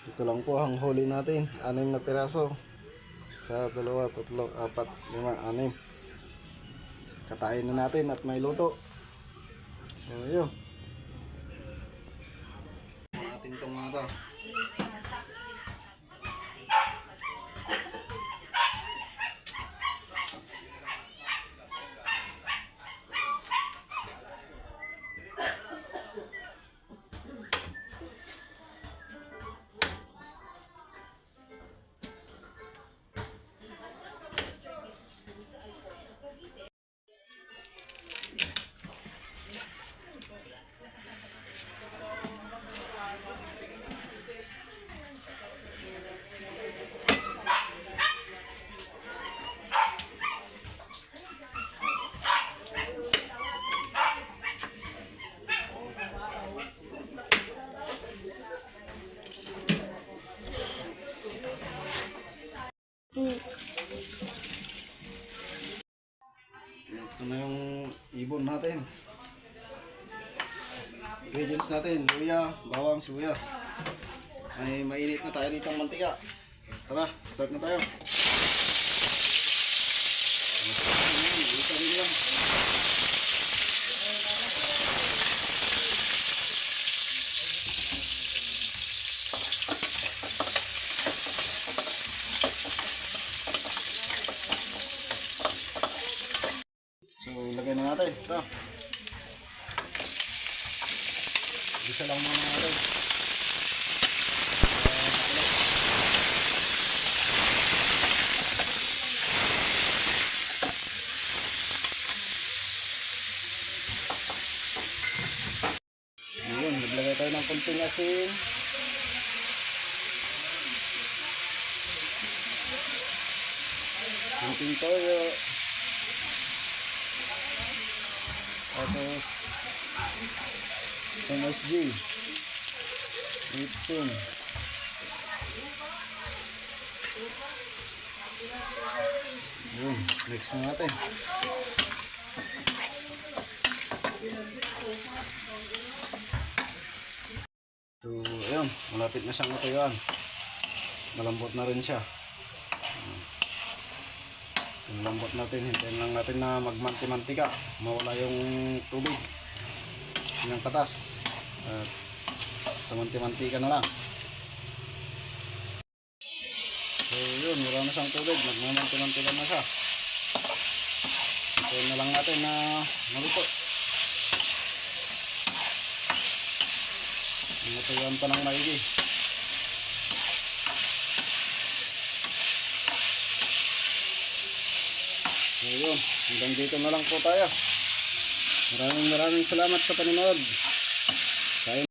Ito lang po ang huli natin. 6 na piraso. Sa 2, 3, 4, 5, 6. Katayin na natin at may luto. So yun. Atin itong mga to. Ito na yung ibon natin. Ingredients natin, luya, bawang, sibuyas. May mainit na tayo dito ang mantika. Tara, start na tayo. Ito rin lang. So, ilagay na natin. Ito. Isa lang muna natin. Ayun, naglagay tayo ng konting asin. Konting toyo. Tapos MSG, Ritsin. Yun, mix na natin. So, ayun, malapit na siyang matuyuan. Malambot na rin siya. Yung lambot natin, hintayin lang natin na magmanti-mantika, mawala yung tubig, yung katas, at sa manti-mantika na lang. So yun, wala na siyang tubig, nagmamanti-mantika na siya. Hintayin na lang natin na maluto. Matuyuan pa ng maigi. So yun, hanggang dito na lang po tayo. Maraming salamat sa panonood.